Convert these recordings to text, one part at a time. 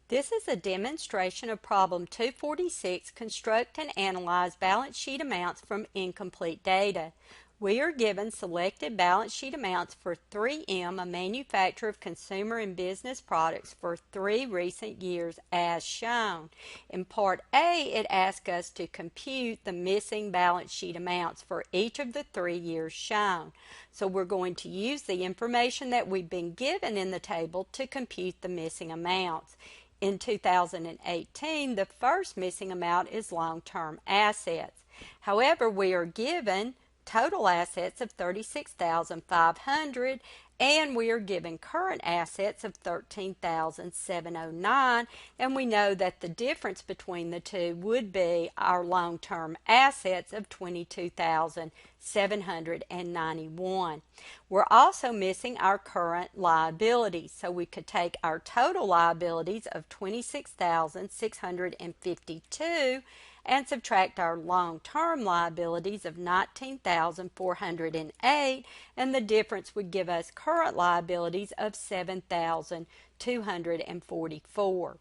This is a demonstration of problem 246, construct and analyze balance sheet amounts from incomplete data. We are given selected balance sheet amounts for 3M, a manufacturer of consumer and business products, for 3 recent years as shown. In Part A, it asks us to compute the missing balance sheet amounts for each of the 3 years shown. So we're going to use the information that we've been given in the table to compute the missing amounts. In 2018, the first missing amount is long-term assets. However, we are given total assets of $36,500 and we are given current assets of $13,709, and we know that the difference between the two would be our long-term assets of $22,791. We're also missing our current liabilities, so we could take our total liabilities of $26,652 and subtract our long-term liabilities of $19,408, and the difference would give us current liabilities of $7,244.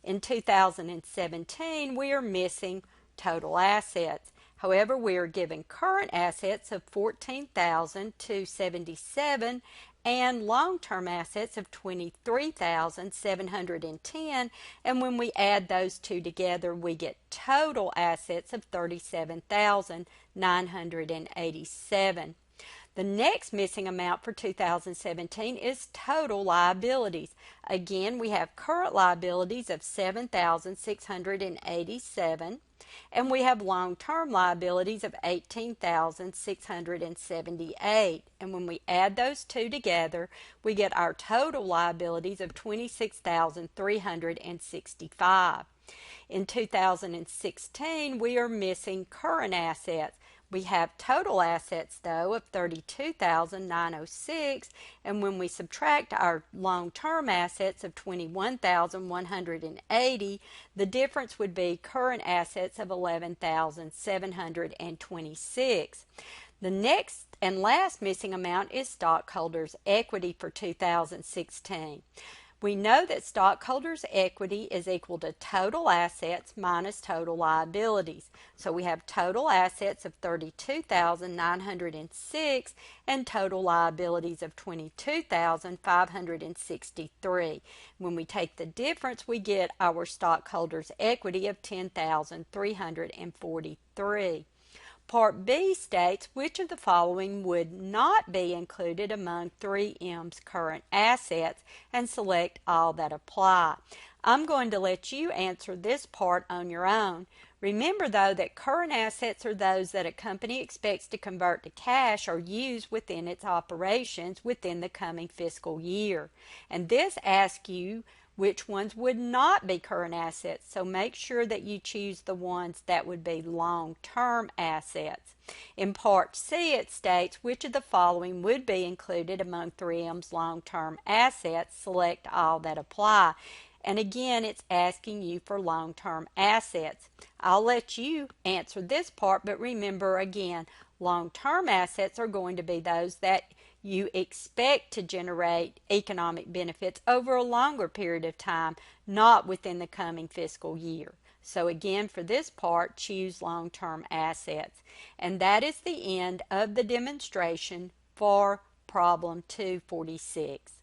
In 2017, we are missing total assets. However, we are given current assets of $14,277 and long-term assets of $23,710, and when we add those two together, we get total assets of $37,987. The next missing amount for 2017 is total liabilities. Again, we have current liabilities of $7,687, and we have long-term liabilities of $18,678. And when we add those two together, we get our total liabilities of $26,365. In 2016, we are missing current assets. We have total assets, though, of $32,906, and when we subtract our long-term assets of $21,180, the difference would be current assets of $11,726. The next and last missing amount is stockholders' equity for 2016. We know that stockholders' equity is equal to total assets minus total liabilities. So we have total assets of $32,906 and total liabilities of $22,563. When we take the difference, we get our stockholders' equity of $10,343. Part B states which of the following would not be included among 3M's current assets, and select all that apply. I'm going to let you answer this part on your own. Remember, though, that current assets are those that a company expects to convert to cash or use within its operations within the coming fiscal year. And this asks you which ones would not be current assets, so make sure that you choose the ones that would be long-term assets. In Part C, it states which of the following would be included among 3M's long-term assets, select all that apply. And again, it's asking you for long-term assets. I'll let you answer this part, but remember again, long-term assets are going to be those that you expect to generate economic benefits over a longer period of time, not within the coming fiscal year. So again, for this part, choose long-term assets. And that is the end of the demonstration for problem 246.